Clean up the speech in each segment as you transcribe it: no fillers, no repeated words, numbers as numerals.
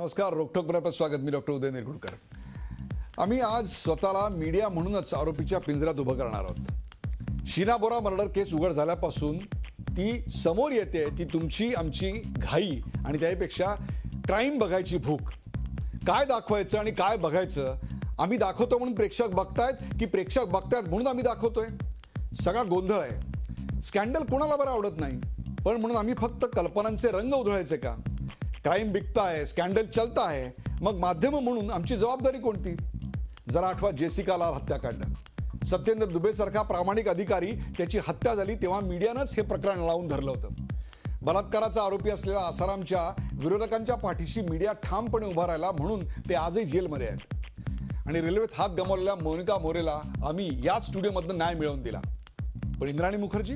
नमस्कार. रोकठोक प्रभात स्वागत. मी डॉक्टर उदय निरगुडकर. आम्ही आज स्वतःला मीडिया म्हणूनच आरोपीच्या पिंजऱ्यात उभं करणार आहोत. शीना बोरा मर्डर केस उघड झाल्यापासून ती समोर येते ती तुमची आमची घाई आणि त्यापेक्षा क्राईम बघायची भूक. काय दाखवायचं आणि काय बघायचं आम्ही दाखवतो म्हणून प्रेक्षक बघतायत की प्रेक्षक बघतायत म्हणून आम्ही दाखवतोय. सगळा गोंधळ आहे. स्कॅन्डल कोणाला बरं आवडत नाही, पण म्हणून आम्ही फक्त कल्पनांचे रंग उधळायचे का? क्राईम बिकता आहे, स्कॅन्डल चलता आहे, मग माध्यम म्हणून आमची जबाबदारी कोणती? जरा आठवा जेसिका लाल हत्याकांड. सत्येंद्र दुबे सारखा प्रामाणिक अधिकारी त्याची हत्या झाली तेव्हा मीडियानंच हे प्रकरण लावून धरलं होतं. बलात्काराचा आरोपी असलेल्या आसारामच्या विरोधकांच्या पाठीशी मीडिया ठामपणे उभा राहिला म्हणून ते आजही जेलमध्ये आहेत. आणि रेल्वेत हात गमावलेल्या मोनिका मोरेला आम्ही याच स्टुडिओमधनं न्याय मिळवून दिला. पण इंद्राणी मुखर्जी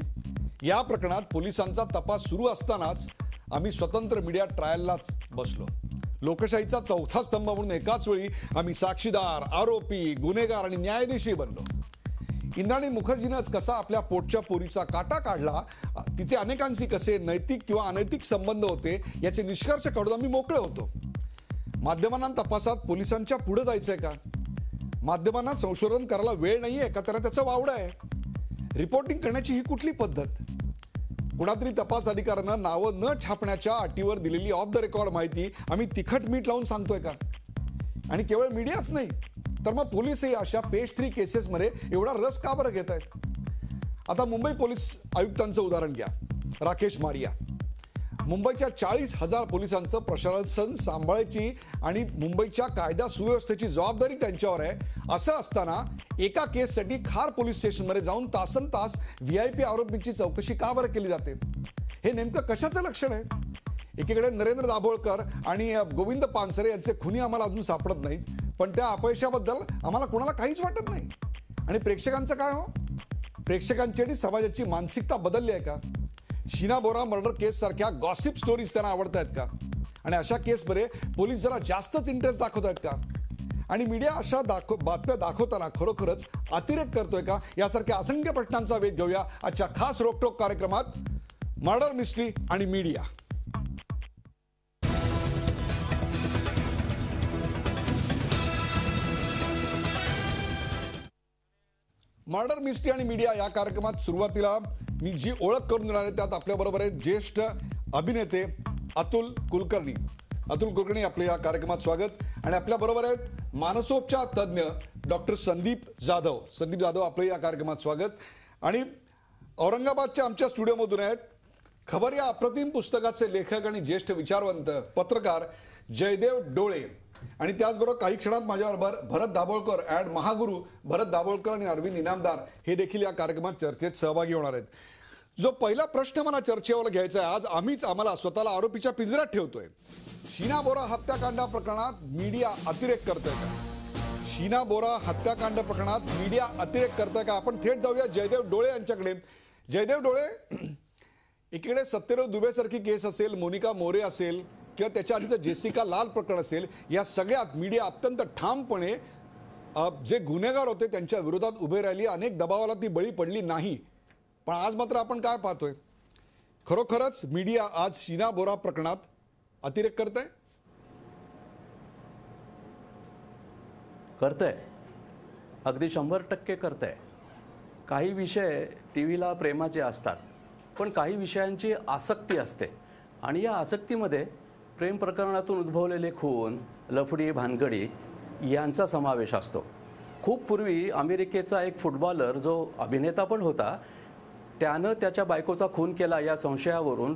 या प्रकरणात पोलिसांचा तपास सुरू असतानाच आम्ही स्वतंत्र मीडिया ट्रायललाच बसलो. लोकशाहीचा चौथा स्तंभ म्हणून एकाच वेळी आम्ही साक्षीदार, आरोपी, गुन्हेगार आणि न्यायाधीशही बनलो. इंद्राणी मुखर्जीनंच कसा आपल्या पोटच्या पोरीचा काटा काढला, तिचे अनेकांशी कसे नैतिक किंवा अनैतिक संबंध होते याचे निष्कर्ष काढून आम्ही मोकळे होतो. माध्यमांना तपासात पोलिसांच्या पुढे जायचंय का? माध्यमांना संशोधन करायला वेळ नाहीये का? त्यांना त्याचं वावडं आहे. रिपोर्टिंग करण्याची ही कुठली पद्धत? कुणातरी तपास अधिकाऱ्यांना नावं न छापण्याच्या अटीवर दिलेली ऑफ द रेकॉर्ड माहिती आम्ही तिखट मीठ लावून सांगतोय का? आणि केवळ मीडियाच नाही तर मग पोलीसही अशा पेज 3 केसेसमध्ये एवढा रस का बरं घेत आहेत? आता मुंबई पोलीस आयुक्तांचं उदाहरण घ्या. राकेश मारिया. मुंबईच्या 40,000 पोलिसांचं प्रशासन सांभाळायची आणि मुंबईच्या कायदा सुव्यवस्थेची जबाबदारी त्यांच्यावर आहे. असं असताना एका केससाठी खार पोलीस स्टेशनमध्ये जाऊन तासन तास VIP आरोपींची चौकशी का बरं केली जाते? हे नेमकं कशाचं लक्षण आहे? एकीकडे नरेंद्र दाभोळकर आणि गोविंद पानसरे यांचे खुनी आम्हाला अजून सापडत नाहीत, पण त्या अपयशाबद्दल आम्हाला कोणाला काहीच वाटत नाही. आणि प्रेक्षकांचं काय हो? प्रेक्षकांची आणि समाजाची मानसिकता बदलली आहे का? शीना बोरा मर्डर केस सारख्या गॉसिप स्टोरीज त्यांना आवडत आहेत का? आणि अशा केसमध्ये पोलीस जरा जास्तच इंटरेस्ट दाखवत आहेत का? आणि मीडिया अशा बातम्या दाखवताना खरोखरच अतिरेक करतोय का? यासारख्या असंख्य प्रश्नांचा वेध घेऊया आजच्या खास रोकटोक कार्यक्रमात मर्डर मिस्ट्री आणि मीडिया. मर्डर मिस्ट्री आणि मीडिया या कार्यक्रमात सुरुवातीला मी जी ओळख करून देणार आहे त्यात आपल्याबरोबर आहेत ज्येष्ठ अभिनेते अतुल कुलकर्णी. अतुल कुलकर्णी, आपले या कार्यक्रमात स्वागत. आणि आपल्याबरोबर आहेत मानसोपचार तज्ज्ञ डॉक्टर संदीप जाधव. संदीप जाधव, आपले या कार्यक्रमात स्वागत. आणि औरंगाबादच्या आमच्या स्टुडिओमधून आहेत खबर या अप्रतिम पुस्तकाचे लेखक आणि ज्येष्ठ विचारवंत पत्रकार जयदेव डोळे. आणि त्याचबरोबर काही क्षणात माझ्याबरोबर भरत दाभोळकर ॲड महागुरू भरत दाभोळकर आणि अरविंद इनामदार हे देखील या कार्यक्रमात चर्चेत सहभागी होणार आहेत. जो पहिला प्रश्न मला चर्चेवर घ्यायचा आहे, आज आम्हाला स्वतःला आरोपीच्या पिंजऱ्यात ठेवतोय. शीना बोरा हत्याकांड प्रकरणात मीडिया अतिरेक करतोय का? शीना बोरा हत्याकांड प्रकरणात मीडिया अतिरेक करतोय का? आपण थेट जाऊया जयदेव डोळे यांच्याकडे. जयदेव डोळे, एकीकडे सत्येंद्र दुबे सारखी केस असेल, मोनिका मोरे असेल किंवा त्याच्या आधीचं जेसिका लाल प्रकरण असेल, या सगळ्यात मीडिया अत्यंत ठामपणे जे गुन्हेगार होते त्यांच्या विरोधात उभे राहिली. अनेक दबावाला ती बळी पडली नाही. पण आज मात्र आपण काय पाहतोय? खरोखरच मीडिया आज शीना बोरा प्रकरणात अतिरेक करतंय? करतंय, अगदी 100% करतंय. काही विषय टीव्हीला प्रेमाचे असतात, पण काही विषयांची आसक्ती असते आणि या आसक्तीमध्ये प्रेम प्रकरणातून उद्भवलेले खून, लफडी, भानगडी यांचा समावेश असतो. खूप पूर्वी अमेरिकेचा एक फुटबॉलर जो अभिनेता पण होता, त्यानं त्याच्या बायकोचा खून केला या संशयावरून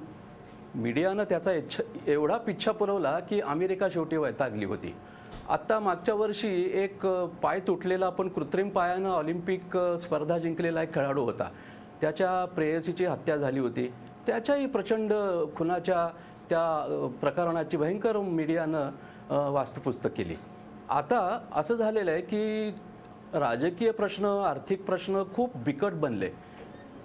मीडियानं त्याचा एवढा पिच्छा पुरवला की अमेरिका शेवटी वैतागली होती. आत्ता मागच्या वर्षी एक पाय तुटलेला पण कृत्रिम पायानं ऑलिम्पिक स्पर्धा जिंकलेला एक खेळाडू होता. त्याच्या प्रेयसीची हत्या झाली होती. त्याच्याही प्रचंड खुनाच्या त्या प्रकरणाची भयंकर मीडियानं वास्तुपुस्तक केली. आता असं झालेलं आहे की राजकीय प्रश्न, आर्थिक प्रश्न खूप बिकट बनले.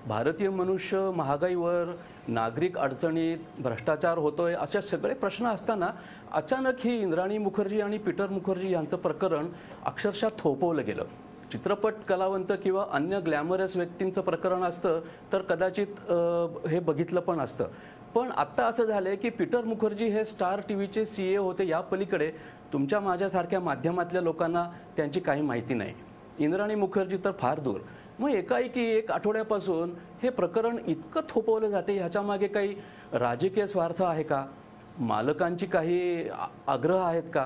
भारतीय मनुष्य महागाईवर, नागरिक अडचणीत, भ्रष्टाचार होतोय अशा सगळे प्रश्न असताना अचानक ही इंद्राणी मुखर्जी आणि पीटर मुखर्जी यांचं प्रकरण अक्षरशः थोपवलं गेलं. चित्रपट कलावंत किंवा अन्य ग्लॅमरस व्यक्तींचं प्रकरण असतं तर कदाचित हे बघितलं पण असतं. पण आत्ता असं झालंय की पीटर मुखर्जी हे स्टार टीव्हीचे CEO होते, या पलीकडे तुमच्या माझ्यासारख्या माध्यमातल्या लोकांना त्यांची काही माहिती नाही. इंद्राणी मुखर्जी तर फार दूर. मग एकाएकी एक आठवड्यापासून हे प्रकरण इतकं थोपवलं जाते, ह्याच्या मागे काही राजकीय स्वार्थ आहे का, मालकांची काही आग्रह आहेत का,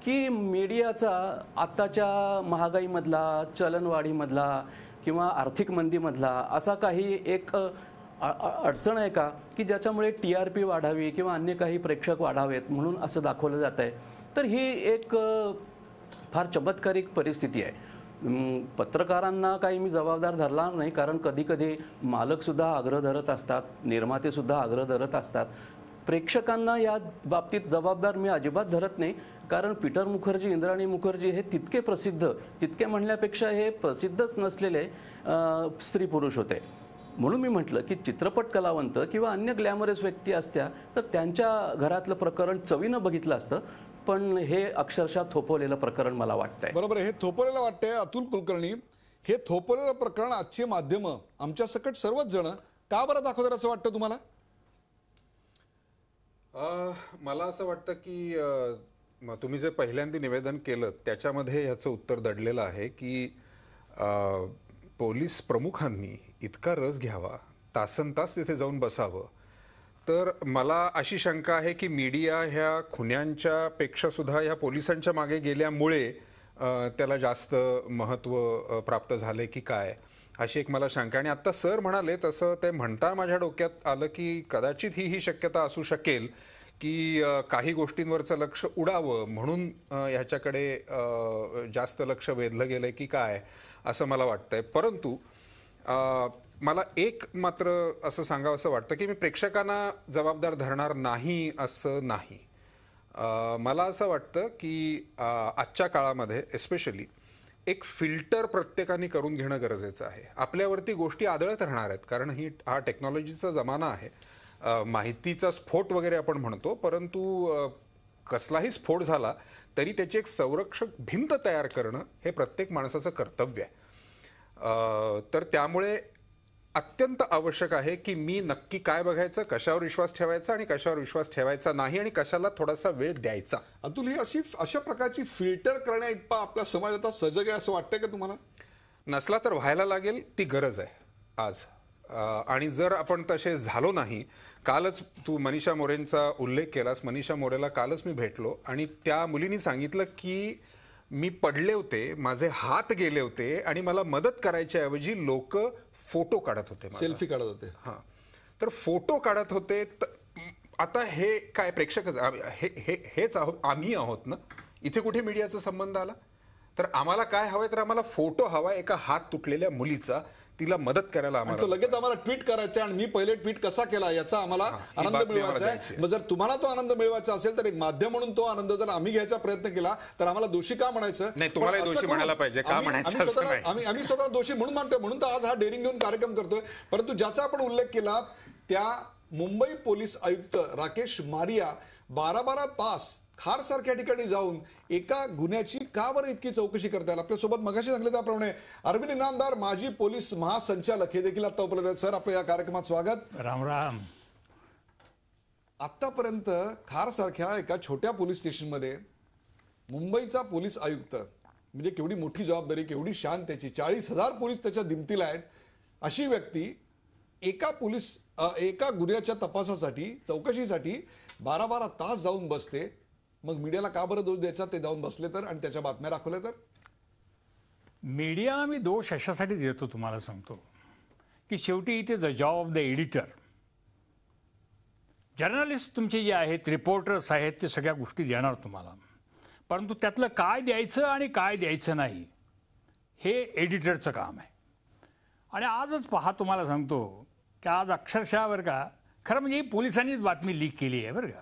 की मीडियाचा आत्ताच्या महागाईमधला, चलनवाढीमधला किंवा आर्थिक मंदीमधला असा काही एक अडचण आहे का, की ज्याच्यामुळे TRP वाढावी किंवा अन्य काही प्रेक्षक वाढावेत म्हणून असं दाखवलं जात आहे. तर ही एक फार चमत्कारिक परिस्थिती आहे. पत्रकारांना काही मी जबाबदार धरणार नाही, कारण कधी कधी मालकसुद्धा आग्रह धरत असतात, निर्मातेसुद्धा आग्रह धरत असतात. प्रेक्षकांना या बाबतीत जबाबदार मी अजिबात धरत नाही, कारण पीटर मुखर्जी, इंद्राणी मुखर्जी हे तितके प्रसिद्ध, तितके म्हणण्यापेक्षा हे प्रसिद्धच नसलेले स्त्री पुरुष होते. म्हणून मी म्हटलं की चित्रपट कलावंत किंवा अन्य ग्लॅमरस व्यक्ती असत्या तर त्यांच्या घरातलं प्रकरण चवीनं बघितलं असतं, पण हे अक्षरशः थोपवलेलं प्रकरण मला वाटतंय. बरोबर, हे थोपवलेलं वाटतंय. अतुल कुलकर्णी, हे थोपवलेलं प्रकरण आजची माध्यमं आमच्या सकट सर्वच जण का बरं दाखवतात असं वाटतं तुम्हाला? मला असं वाटतं की तुम्ही जे पहिल्यांदा निवेदन केलं त्याच्यामध्ये ह्याचं उत्तर दडलेलं आहे की पोलीस प्रमुखांनी इतका रस घ्यावा, तासनतास तिथे जाऊन बसावं. तर मला अशी शंका आहे की मीडिया ह्या खुन्यांच्या पेक्षा सुद्धा ह्या पोलिसांच्या मागे गेल्यामुळे त्याला जास्त महत्त्व प्राप्त झाले की काय, अशी एक मला शंका. आणि आता सर म्हणाले तसं ते म्हणता माझ्या डोक्यात आलं की कदाचित ही शक्यता असू शकेल की काही गोष्टींवरचं लक्ष उडावं म्हणून ह्याच्याकडे जास्त लक्ष वेधलं गेलंय की काय, असं मला वाटतंय. परंतु मला एक मात्र असं सांगावं असं वाटतं की मी प्रेक्षकांना जबाबदार धरणार नाही असं नाही. मला असं वाटतं की आजच्या काळामध्ये एस्पेशली एक फिल्टर प्रत्येकाने करून घेणं गरजेचं आहे. आपल्यावरती गोष्टी आदळत राहणार आहेत, कारण हा टेक्नॉलॉजीचा जमाना आहे. माहितीचा स्फोट वगैरे आपण म्हणतो, परंतु कसलाही स्फोट झाला तरी त्याची एक संरक्षक भिंत तयार करणं हे प्रत्येक माणसाचं कर्तव्य आहे. तर त्यामुळे अत्यंत आवश्यक आहे की मी नक्की काय बघायचं, कशावर विश्वास ठेवायचा आणि कशावर विश्वास ठेवायचा नाही, आणि कशाला थोडासा वेळ द्यायचा. अतुल, ही अशा प्रकारची फिल्टर करण्या इतका आपला समाज आता सजग आहे असं वाटतंय का तुम्हाला? नसला तर व्हायला लागेल, ती गरज आहे आज. आणि जर आपण तसे झालो नाही, कालच तू मनीषा मोरेंचा उल्लेख केलास, मनीषा मोरेला कालच मी भेटलो आणि त्या मुलीने सांगितलं की मी पडले होते, माझे हात गेले होते आणि मला मदत करायच्या ऐवजी लोक फोटो काढत होते, सेल्फी काढत होते. हा, तर फोटो काढत होते. आता हे काय प्रेक्षकच हेच आहोत, आम्ही आहोत ना, इथे कुठे मीडियाचा संबंध आला? तर आम्हाला काय हवंय, तर आम्हाला फोटो हवा एका हात तुटलेल्या मुलीचा, तिला मदत करायला आम्हाला, तो लगेच आम्हाला ट्विट करायचा आणि मी पहिले ट्विट कसा केला याचा आम्हाला आनंद मिळवायचा आहे. मग जर तुम्हाला तो आनंद मिळवायचा असेल तर एक माध्यम म्हणून तो आनंद जर आम्ही घ्यायचा प्रयत्न केला तर आम्हाला दोषी का म्हणायचं? नाही, तुम्हाला दोषी म्हणायला पाहिजे, का म्हणायचं? आम्ही स्वतः दोषी म्हणून मानतोय, म्हणून तर आज हा डेअरिंग घेऊन कार्यक्रम करतोय. परंतु ज्याचा आपण उल्लेख केला त्या मुंबई पोलीस आयुक्त राकेश मारिया 12 तास खार सारख्या ठिकाणी जाऊन एका गुन्ह्याची का बरं इतकी चौकशी करतायत? आपल्यासोबत मगाशी सांगितलं त्याप्रमाणे अरविंद इनामदार, माजी पोलीस महासंचालक, हे देखील आता उपलब्ध आहेत. सर, आपल्या या कार्यक्रमात स्वागत. राम राम. आतापर्यंत खार सारख्या एका छोट्या पोलीस स्टेशनमध्ये मुंबईचा पोलीस आयुक्त म्हणजे केवढी मोठी जबाबदारी, केवढी शान त्याची, 40,000 पोलीस त्याच्या दिमतीला आहेत, अशी व्यक्ती एका गुन्ह्याच्या तपासासाठी, चौकशीसाठी 12 तास जाऊन बसते. मग मीडियाला का बरं दोष द्यायचा? ते जाऊन बसले तर आणि त्याच्या बातम्या दाखवल्या तर? मीडिया मी दोष अशासाठी देतो, तुम्हाला सांगतो की शेवटी it is the job of the editor. Journalist तुमचे जे आहेत, रिपोर्टर्स आहेत, ते सगळ्या गोष्टी देणार तुम्हाला, परंतु त्यातलं काय द्यायचं आणि काय द्यायचं नाही हे एडिटरचं काम आहे. आणि आजच पहा, तुम्हाला सांगतो की आज अक्षरशः बरं का, खरं म्हणजे पोलिसांनीच बातमी लीक केली आहे बरं का.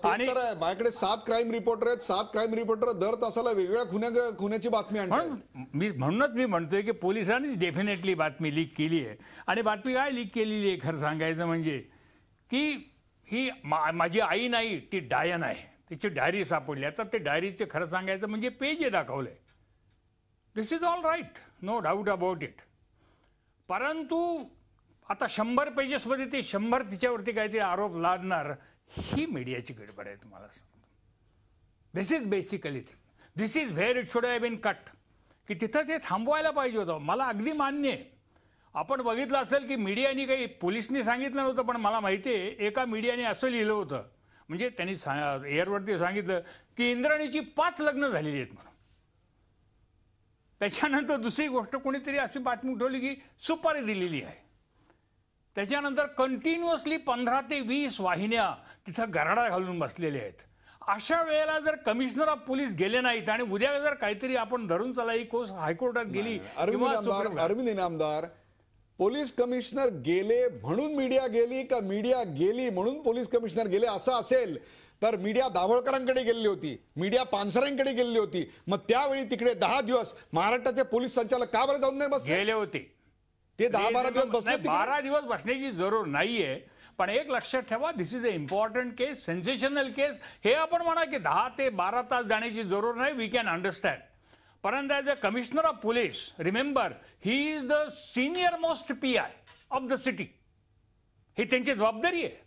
आणि माझ्याकडे 7 क्राईम रिपोर्टर आहेत, 7 क्राईम रिपोर्टर दर तासाला वेगवेगळ्या खुन्याची बातमी आणतात. म्हणूनच मी म्हणतोय की पोलिसांनी डेफिनेटली बातमी लीक केली आहे. आणि बातमी काय लीक केलेली आहे खरं सांगायचं म्हणजे की ही माझी आई नाही, ती डायन आहे, तिची डायरी सापडली. आता ते डायरीचे खरं सांगायचं म्हणजे पेज दाखवलंय, this is all right, no doubt about it. परंतु आता 100 पेजेसमध्ये ते 100 तिच्यावरती काहीतरी आरोप लादणार, ही मीडियाची गडबड आहे. तुम्हाला सांगतो, this is basically thing, this is where it should have been cut, की तिथं ते थांबवायला पाहिजे होतं. मला अगदी मान्य आहे. आपण बघितलं असेल की मीडियाने काही, पोलिसनी सांगितलं नव्हतं, पण मला माहिती आहे एका मीडियाने असं लिहिलं होतं, म्हणजे त्यांनी एअरवरती सांगितलं की इंद्राणीची 5 लग्न झालेली आहेत म्हणून. त्याच्यानंतर दुसरी गोष्ट कोणीतरी अशी बातमी उठवली की सुपारी दिलेली आहे. त्याच्यानंतर कंटिन्युअसली 15 ते 20 वाहिन्या तिथं गराडा घालून बसलेल्या आहेत. अशा वेळेला जर कमिशनर ऑफ पोलीस गेले नाहीत आणि उद्या जर काहीतरी आपण धरून चला ही कोस हायकोर्टात गेली अरविंद इनामदार, पोलीस कमिशनर गेले म्हणून मीडिया गेली का मीडिया गेली म्हणून पोलीस कमिशनर गेले असं असेल तर मीडिया दाभोळकरांकडे गेलेली होती, मीडिया पानसरेंकडे गेलेली होती. मग त्यावेळी तिकडे 10 दिवस महाराष्ट्राचे पोलीस संचालक का बरं जाऊन नाही बसले? गेले होते ते 10-12 दिवस बसले. 12 दिवस बसण्याची जरूर नाहीये. पण एक लक्षात ठेवा, this is a important case, sensational case. हे आपण म्हणा की 10 ते 12 तास जाण्याची जरूर नाही, वी कॅन अंडरस्टँड. परंतु as a commissioner of police, remember, he is the senior most PI of the city. ही त्यांची जबाबदारी आहे.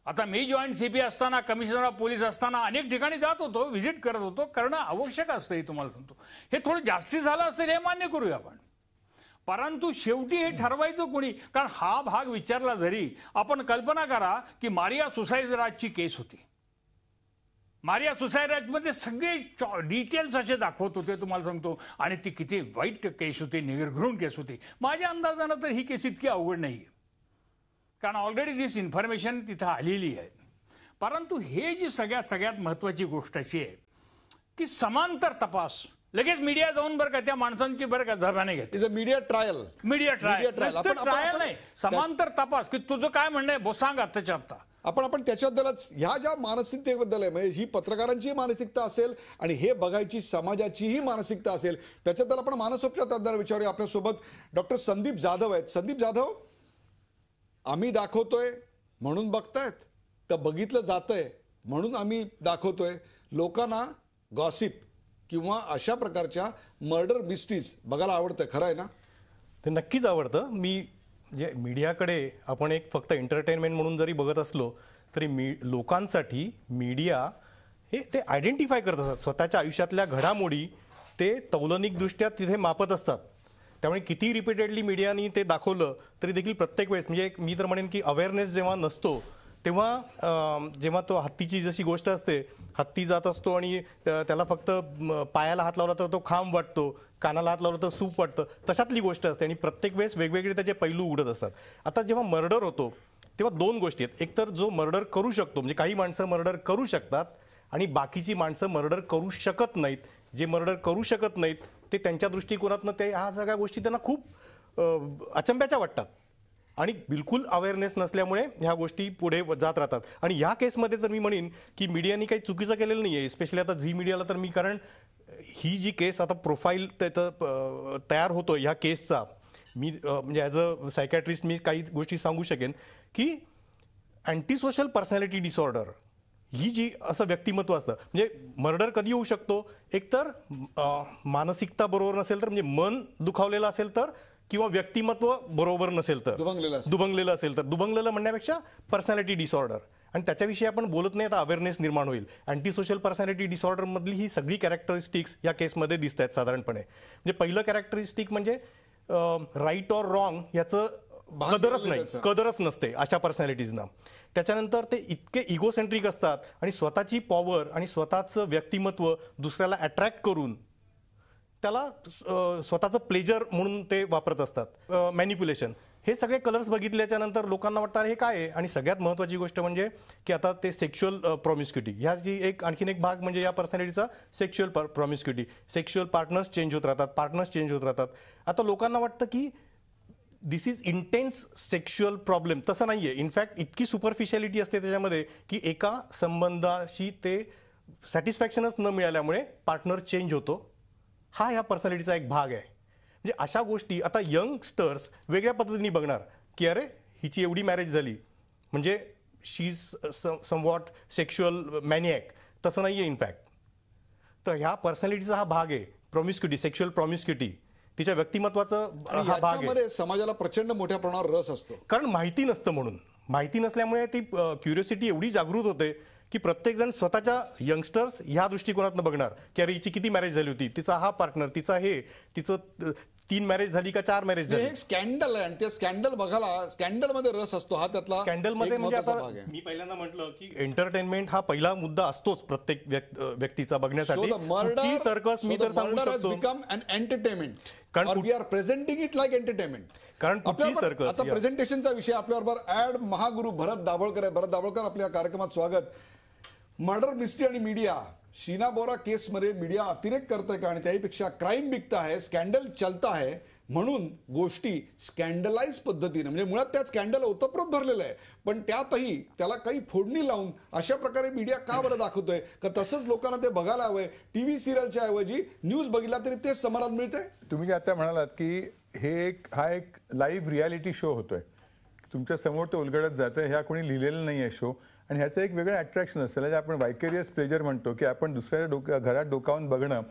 आता मी जॉईंट CP असताना, कमिशनर ऑफ पोलीस असताना अनेक ठिकाणी जात होतो, व्हिजिट करत होतो. करणं आवश्यक असतं, हे तुम्हाला सांगतो. हे थोडं जास्ती झालं असेल हे मान्य करूया आपण, परंतु शेवटी हे ठरवायचं कोणी? कारण हा भाग विचारला जरी, आपण कल्पना करा की मारिया सुसाईराजची केस होती. मारिया सुसाईराजमध्ये सगळे डिटेल्स असे दाखवत होते, तुम्हाला सांगतो, आणि ती किती वाईट केस होती, निर्घृण केस होती. माझ्या अंदाजानं तर ही केस इतकी अवघड नाही आहे, कारण ऑलरेडी दिस इन्फॉर्मेशन तिथं आलेली आहे. परंतु हे जी सगळ्यात महत्वाची गोष्ट अशी आहे की समांतर तपास, लगेच मीडिया जाऊन बरं का त्या माणसांची बरं का झबाने घेते. मीडिया ट्रायल ट्रायल नाही, समांतर तपास, की तुझं काय म्हणणं आहे सांग आत्ताच्या आत्ता. आपण त्याच्याबद्दलच ह्या ज्या मानसिकतेबद्दल आहे, म्हणजे ही पत्रकारांची मानसिकता असेल आणि हे बघायची समाजाचीही मानसिकता असेल, त्याच्याबद्दल आपण मानसोपचार तज्ञांना विचारूया. आपल्यासोबत डॉक्टर संदीप जाधव आहेत. संदीप जाधव, आम्ही दाखवतोय म्हणून बघतायत का बघितलं जातंय म्हणून आम्ही दाखवतोय? लोकांना गॉसिप किंवा अशा प्रकारच्या मर्डर मिस्ट्रीज बघायला आवडतं, खरं आहे ना? ते नक्कीच आवडतं. मी जे मीडियाकडे आपण एक फक्त एंटरटेनमेंट म्हणून जरी बघत असलो तरी लोकांसाठी मीडिया हे ते आयडेंटिफाय करत असतात. स्वतःच्या आयुष्यातल्या घडामोडी ते तौलनिकदृष्ट्या तिथे मापत असतात. त्यामुळे किती रिपीटेडली मीडियानी ते दाखवलं तरी देखील प्रत्येक वेळेस, म्हणजे मी तर म्हणेन की अवेअरनेस जेव्हा नसतो जेव्हा तो हत्तीची जशी गोष्ट असते, हत्ती जात असतो आणि त्याला फक्त पायाला हात लावला तर तो खांब वाटतो, कानाला हात लावला तर सूप वाटतं, तशातली गोष्ट असते आणि प्रत्येक वेळेस वेगवेगळे त्याचे पैलू उघडत असतात. आता जेव्हा मर्डर होतो तेव्हा 2 गोष्टी आहेत. एक तर जो मर्डर करू शकतो, म्हणजे काही माणसं मर्डर करू शकतात आणि बाकीची माणसं मर्डर करू शकत नाहीत. जे मर्डर करू शकत नाहीत ते त्यांच्या दृष्टिकोनातनं ते ह्या सगळ्या गोष्टी त्यांना खूप अचंब्याच्या वाटतात आणि बिलकुल अवेअरनेस नसल्यामुळे ह्या गोष्टी पुढे जात राहतात. आणि ह्या केसमध्ये तर मी म्हणेन की मीडियानी काही चुकीचं केलेलं नाही आहे, स्पेशली आता झी मीडियाला. तर मी, कारण ही जी केस आता प्रोफाईल तयार होतो ह्या केसचा, मी म्हणजे ॲज अ सायकॅट्रिस्ट मी काही गोष्टी सांगू शकेन की अँटी सोशल पर्सनॅलिटी डिसऑर्डर ही जी असं व्यक्तिमत्व असतं, म्हणजे मर्डर कधी होऊ शकतो? एकतर मानसिकता बरोबर नसेल तर, म्हणजे मन दुखावलेलं असेल तर, किंवा व्यक्तिमत्व बरोबर नसेल तर, दुभंगलेलं असेल तर. दुभंगलेलं म्हणण्यापेक्षा पर्सनॅलिटी डिसऑर्डर, आणि त्याच्याविषयी आपण बोलत नाही, आता अवेअरनेस निर्माण होईल. अँटी सोशल पर्सनॅलिटी डिसऑर्डर मधली ही सगळी कॅरेक्टरिस्टिक्स या केसमध्ये दिसत आहेत साधारणपणे. म्हणजे पहिलं कॅरेक्टरिस्टिक म्हणजे राईट ऑर रॉंग याचं कदरच नाही, कदरच नसते अशा पर्सनॅलिटीजना. त्याच्यानंतर ते इतके इगोसेंट्रिक असतात आणि स्वतःची पॉवर आणि स्वतःचं व्यक्तिमत्व दुसऱ्याला अट्रॅक्ट करून त्याला स्वतःचं प्लेजर म्हणून ते वापरत असतात. मॅनिप्युलेशन, हे सगळे कलर्स बघितल्याच्या नंतर लोकांना वाटतं हे काय आहे. आणि सगळ्यात महत्त्वाची गोष्ट म्हणजे की आता ते सेक्शुअल प्रॉमिस्क्युटी, ह्याची आणखीन एक भाग म्हणजे या पर्सनॅलिटीचा सेक्शुअल प्रॉमिस्क्युटी. सेक्शुअल पार्टनर्स चेंज होत राहतात. आता लोकांना वाटतं की दिस इज इंटेन्स सेक्शुअल प्रॉब्लेम. तसं नाही आहे. इनफॅक्ट इतकी सुपरफिशियलिटी असते त्याच्यामध्ये की एका संबंधाशी ते सॅटिस्फॅक्शनच न मिळाल्यामुळे पार्टनर चेंज होतो. हा ह्या पर्सनॅलिटीचा एक भाग आहे. म्हणजे अशा गोष्टी आता यंगस्टर्स वेगळ्या पद्धतीने बघणार की अरे हिची एवढी मॅरेज झाली म्हणजे शी इज समवॉट सेक्शुअल मॅनिॲक. तसं नाही आहे इनफॅक्ट. तर ह्या पर्सनॅलिटीचा हा भाग आहे प्रॉमिस्क्युटी, सेक्शुअल प्रॉमिस्क्युटी तिच्या व्यक्तिमत्वाचं आणि हा भाग आहे. याच्यामध्ये समाजाला प्रचंड मोठ्या प्रमाणावर रस असतो. कारण माहिती नसतं म्हणून. माहिती नसल्यामुळे ती क्युरिओसिटी एवढी जागृत होते की प्रत्येक जण स्वतःच्या यंगस्टर्स ह्या दृष्टिकोनातून बघणार की अरे हिची किती मॅरेज झाली होती, तिचा हा पार्टनर, तिचा हे, तिचं 3 मॅरेज झाली का 4 मॅरेज झाली. हे स्कॅन्डल आहे आणि ते स्कॅन्डल बघायला स्कॅन्डलमध्ये रस असतो. हा त्यातला स्कॅन्डलमध्ये एक म्हणजे महत्त्वाचा आता भाग आहे. मी पहिल्यांदा म्हटलं की एंटरटेनमेंट हा पहिला मुद्दा असतोच प्रत्येक व्यक्तीचा बघण्यासाठी. कुठची सर्कस मी तर सांगू शकतो बिकम अन एंटरटेनमेंट कारण or we are presenting it like entertainment. कारण कुठची सर्कस आता प्रेझेंटेशनचा विषय आपल्याबरोबर ऍड महागुरु भरत दाभोळकर आहे. भरत दाभोळकर, आपल्या कार्यक्रमात स्वागत. मर्डर मिस्ट्री आणि मीडिया, शीना बोरा केसमध्ये मीडिया अतिरेक करतंय का आणि त्याहीपेक्षा क्राईम बिकता है, स्कॅन्डल चलता है म्हणून गोष्टी स्कॅन्डलाइज पद्धतीने, म्हणजे मुळात त्यात स्कॅन्डल ओतप्रोत भरलेलं आहे पण त्यातही त्याला काही फोडणी लावून अशा प्रकारे मीडिया का बरं दाखवतोय का तसंच लोकांना ते बघायला हवंय. टीव्ही सिरियलच्या ऐवजी न्यूज बघितला तरी तेच समाधान मिळतंय. तुम्ही जे आता म्हणालात की हा एक लाईव्ह रियालिटी शो होतोय, तुमच्या समोर ते उलगडत जातं. ह्या कोणी लिहिलेलं नाही आहे शो आणि ह्याचं एक वेगळं अट्रॅक्शन असतं जे आपण व्हायकेरियस प्लेजर म्हणतो की आपण दुसऱ्या घरात डोकावून बघणं,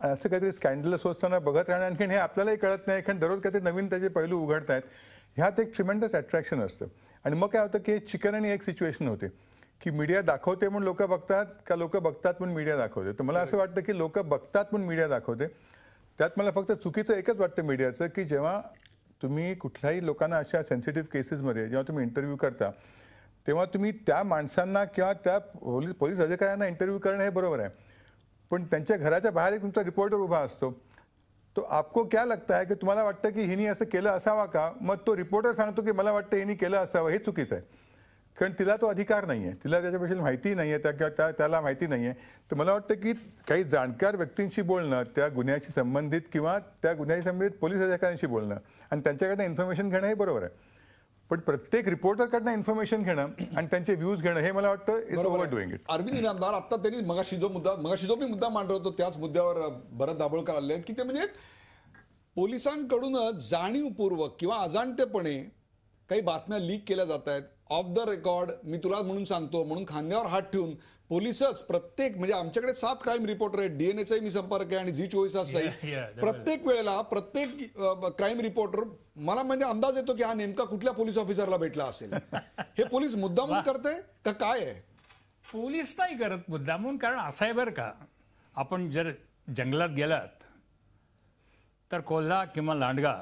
असं काहीतरी स्कॅन्डल असताना बघत राहणं. आणखी हे आपल्यालाही कळत नाही कारण दररोज काहीतरी नवीन त्याचे पैलू उघडत आहेत. ह्यात एक ट्रिमेंडस अट्रॅक्शन असतं. आणि मग काय होतं की चिकन आणि एक सिच्युएशन होते की मीडिया दाखवते म्हणून लोक बघतात का लोक बघतात म्हणून मीडिया दाखवते. तर मला असं वाटतं की लोक बघतात म्हणून मीडिया दाखवते. त्यात मला फक्त चुकीचं एकच वाटतं मीडियाचं की जेव्हा तुम्ही कुठल्याही लोकांना अशा सेन्सिटिव्ह केसेसमध्ये जेव्हा तुम्ही इंटरव्ह्यू करता तेव्हा तुम्ही त्या माणसांना किंवा त्या पोलीस अधिकाऱ्यांना इंटरव्ह्यू करणं हे बरोबर आहे पण त्यांच्या घराच्या बाहेर एक तुमचा रिपोर्टर उभा असतो. तो आपको क्या लगता है की तुम्हाला वाटतं की हिनी असं केलं असावा का, मग तो रिपोर्टर सांगतो की मला वाटतं हिनी केलं असावं. हे चुकीचं आहे कारण तिला तो अधिकार नाही आहे, तिला त्याच्यापेक्षा माहिती नाही आहे किंवा त्याला माहिती नाही आहे. तर मला वाटतं की काही जाणकार व्यक्तींशी बोलणं, त्या गुन्ह्याशी संबंधित किंवा त्या गुन्ह्याशी संबंधित पोलीस अधिकाऱ्यांशी बोलणं आणि त्यांच्याकडनं इन्फॉर्मेशन घेणं हे बरोबर आहे. पण प्रत्येक रिपोर्टरकडनं इन्फॉर्मेशन घेणं आणि त्यांचे व्ह्यूज घेणं हे मला वाटतं is over doing it. Arvind Inamdar, आता त्यांनी मगाशी जो मी मुद्दा मांडत होतो त्याच मुद्द्यावर भरत दाभोळकर आले की ते म्हणजे पोलिसांकडूनच जाणीवपूर्वक किंवा अजाणतेपणे काही बातम्या लीक केल्या जात आहेत. ऑफ द रेकॉर्ड मी तुला म्हणून सांगतो म्हणून खांद्यावर हात ठेवून पोलिसच प्रत्येक, म्हणजे आमच्याकडे 7 क्राईम रिपोर्टर आहेत, डीएनएचाही मी संपर्क आहे आणि झी24 तासही प्रत्येक वेळेला प्रत्येक क्राईम रिपोर्टर मला म्हणजे अंदाज येतो की हा नेमका कुठल्या पोलीस ऑफिसरला भेटला असेल. हे पोलीस मुद्दामून करते का काय आहे? पोलीस नाही करत मुद्दामून, कारण असं आहे बरं का, आपण जर जंगलात गेलात तर कोल्हा किंवा लांडगा,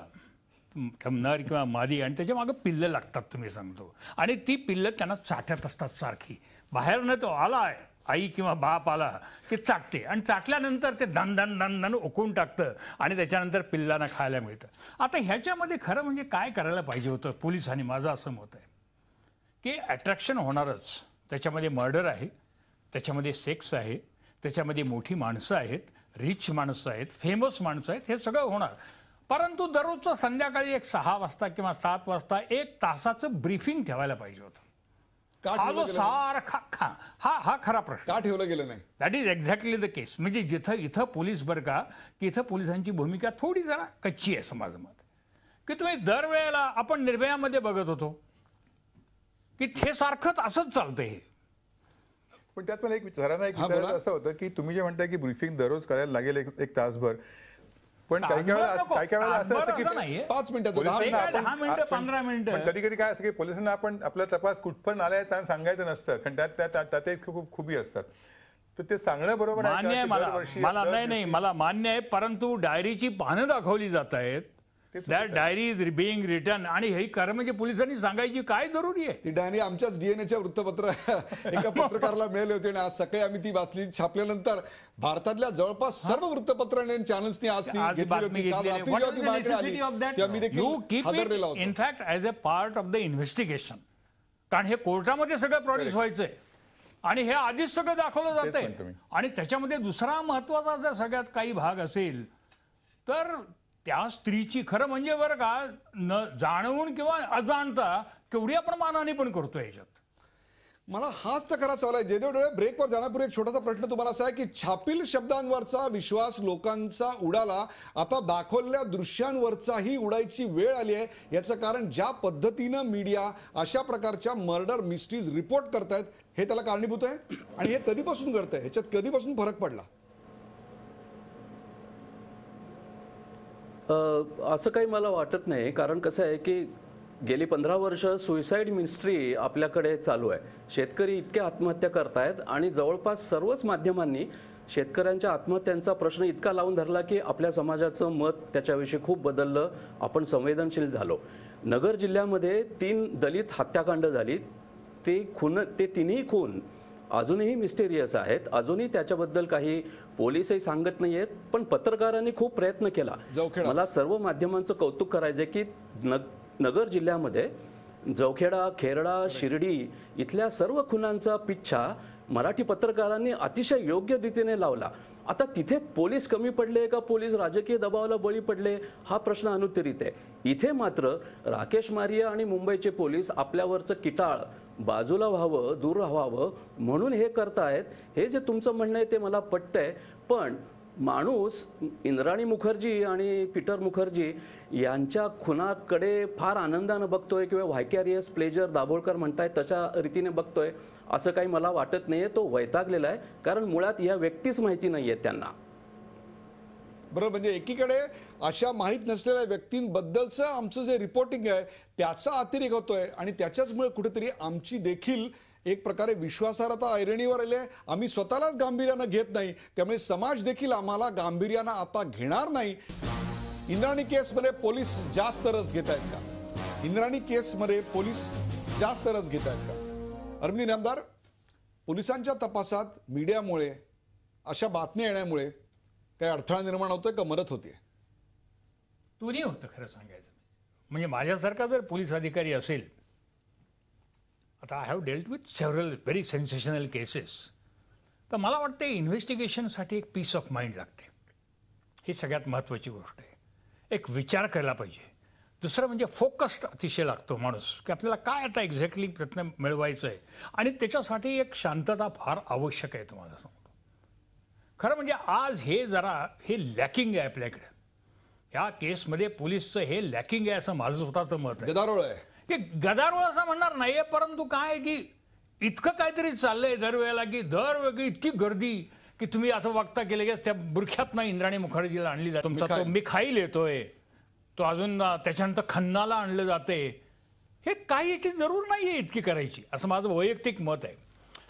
नर किंवा मादी आणि त्याच्या मागे पिल्लं लागतात तुम्ही सांगतो आणि ती पिल्लं त्यांना चाटत असतात सारखी. बाहेरनं तो आलाय आई किंवा बाप आला की चाटते आणि चाटल्यानंतर ते दन दन दन दन ओकून टाकतं आणि त्याच्यानंतर पिल्लांना खायला मिळतं. आता ह्याच्यामध्ये खरं म्हणजे काय करायला पाहिजे होतं पोलिसांनी, माझं असं मत आहे की अट्रॅक्शन होणारच. त्याच्यामध्ये मर्डर आहे, त्याच्यामध्ये सेक्स आहे, त्याच्यामध्ये मोठी माणसं आहेत, रिच माणसं आहेत, फेमस माणसं आहेत, हे सगळं होणार. परंतु दररोजचं संध्याकाळी एक 6 वाजता किंवा 7 वाजता 1 तासाचं ब्रीफिंग ठेवायला पाहिजे होतं. हा जो सारखा हा खरा प्रश्न का ठेवलं गेलं नाही? दॅट इज एक्झॅक्टली द केस. म्हणजे इथं पोलीस बरं का की इथं पोलिसांची भूमिका थोडी जरा कच्ची आहे माझं मत. की तुम्ही दरवेळेला आपण निर्भयामध्ये बघत होतो की हे सारखंच असंच चालतंय. हे पण त्यात मला एक विचारायचं असं होतं की तुम्ही जे म्हणताय की ब्रीफिंग दररोज करायला लागेल एक तासभर, पण काही वेळेला असं असतं की 5 मिनिटाचं 10 मिनिटं 15 मिनिटं. कधी कधी काय असं की पोलिसांना आपण आपला तपास कुठपर्यंत आलाय त्यांना सांगायचं नसतं कारण त्यात एक खूप खूबी असतात. तर ते सांगणं बरोबर आहे. मान्य आहे मला नाही मला मान्य आहे, परंतु डायरीची पानं दाखवली जात आहेत. That diary is being written आणि हे खरं म्हणजे पोलिसांनी सांगायची काय जरुरी आहे? ती डायरी आमच्याच डीएनएच्या वृत्तपत्र एका पत्रकाराला मिळाली होती आणि आज सकाळी आम्ही ती वाचली. छापल्यानंतर भारतातल्या जवळपास सर्व वृत्तपत्र आणि चॅनल्सनी आज ती घेतली होती. In fact as a part of the investigation, कारण हे कोर्टामध्ये सगळं प्रोड्यूस व्हायचंय आणि हे आधीच सगळं दाखवलं जातंय. आणि त्याच्यामध्ये दुसरा महत्वाचा जर सगळ्यात काही भाग असेल तर त्या स्त्रीची खरं म्हणजे बरं का न जाणून किंवा अजाणता केवढी आपण मानाने पण करतोय याच्यात. मला हाच तर खरा सवाल आहे. जयदेव डोळे, ब्रेकवर जाण्यापूर्वी एक छोटासा प्रश्न तुम्हाला असा आहे की छापील शब्दांवरचा विश्वास लोकांचा उडाला, आता दाखवलेल्या दृश्यांवरचाही उडायची वेळ आली आहे. याचं कारण ज्या पद्धतीनं मीडिया अशा प्रकारच्या मर्डर मिस्ट्रीज रिपोर्ट करतायत हे त्याला कारणीभूत आहे. आणि हे कधीपासून करतंय, ह्याच्यात कधीपासून फरक पडला? असं काही मला वाटत नाही, कारण कसं आहे की गेली 15 वर्ष सुइसाईड मिनिस्ट्री आपल्याकडे चालू आहे. शेतकरी इतके आत्महत्या करतायत आणि जवळपास सर्वच माध्यमांनी शेतकऱ्यांच्या आत्महत्यांचा प्रश्न इतका लावून धरला की आपल्या समाजाचं मत त्याच्याविषयी खूप बदललं. आपण संवेदनशील झालो. नगर जिल्ह्यामध्ये 3 दलित हत्याकांड झाली. ते तिन्ही खून अजूनही मिस्टेरियस आहेत. अजूनही त्याच्याबद्दल काही पोलीसही सांगत नाहीयेत. पण पत्रकारांनी खूप प्रयत्न केला. मला सर्व माध्यमांचं कौतुक करायचंय की नगर जिल्ह्यामध्ये जवखेडा, खेरडा, शिर्डी इथल्या सर्व खुनांचा पिच्छा मराठी पत्रकारांनी अतिशय योग्य रीतीने लावला. आता तिथे पोलीस कमी पडले का पोलीस राजकीय दबावाला बळी पडले हा प्रश्न अनुत्तरित आहे. इथे मात्र राकेश मारिया आणि मुंबईचे पोलीस आपल्यावरचं किटाळ बाजूला व्हावं, दूर राहावं म्हणून हे करतायत. हे जे तुमचं म्हणणं आहे ते मला पटतंय. पण माणूस इंद्राणी मुखर्जी आणि पीटर मुखर्जी यांच्या खुनाकडे फार आनंदानं बघतोय किंवा व्हायकॅरियस प्लेजर दाभोळकर म्हणतायत तशा रीतीने बघतोय असं काही मला वाटत नाहीये. तो वैतागलेला आहे, कारण मुळात या व्यक्तीच माहिती नाहीये त्यांना. बरोबर. म्हणजे एकीकडे अशा माहीत नसलेल्या व्यक्तींबद्दलचं आमचं जे रिपोर्टिंग आहे त्याचा अतिरेक होतोय आणि त्याच्याचमुळे कुठेतरी आमची देखील एक प्रकारे विश्वासार्हता ऐरणीवर आली आहे. आम्ही स्वतःलाच गांभीर्यानं घेत नाही, त्यामुळे समाज देखील आम्हाला गांभीर्यानं आता घेणार नाही. इंद्राणी केसमध्ये पोलीस जास्त रस घेत आहेत का? इंद्राणी केसमध्ये पोलीस जास्त रस घेत आहेत का? अरविंद इनामदार, पोलिसांच्या तपासात मीडियामुळे अशा बातम्या येण्यामुळे काही अडथळा निर्माण होतोय का मदत होते? दोन्ही होतं खरं सांगायचं. म्हणजे माझ्यासारखा जर पोलीस अधिकारी असेल, आता I have dealt with several very sensational cases, तर मला वाटतं इन्व्हेस्टिगेशनसाठी एक पीस ऑफ माइंड लागते. ही सगळ्यात महत्त्वाची गोष्ट आहे. एक विचार करायला पाहिजे. दुसरं म्हणजे फोकस्ड अतिशय लागतो माणूस, की आपल्याला काय आता एक्झॅक्टली प्रयत्न मिळवायचं आहे आणि त्याच्यासाठी एक शांतता फार आवश्यक आहे. तुम्हाला सांगतो खरं म्हणजे आज हे लॅकिंग आहे आपल्याकडे. ह्या केसमध्ये पोलिसचं हे लॅकिंग आहे असं माझं स्वतःचं मत आहे. गदारोळ आहे की गदारोळ असं म्हणणार नाहीये, परंतु काय की इतकं काहीतरी चाललंय दरवेळेला की दरवेळी इतकी गर्दी की तुम्ही असं बघता की लगेच त्या बुरख्यातनं इंद्राणी मुखर्जीला आणली जाते. तुमचा तो मिखाईल येतोय, तो अजून त्याच्यानंतर खन्नाला आणलं जाते. हे काही याची जरूर नाहीये इतकी करायची, असं माझं वैयक्तिक मत आहे.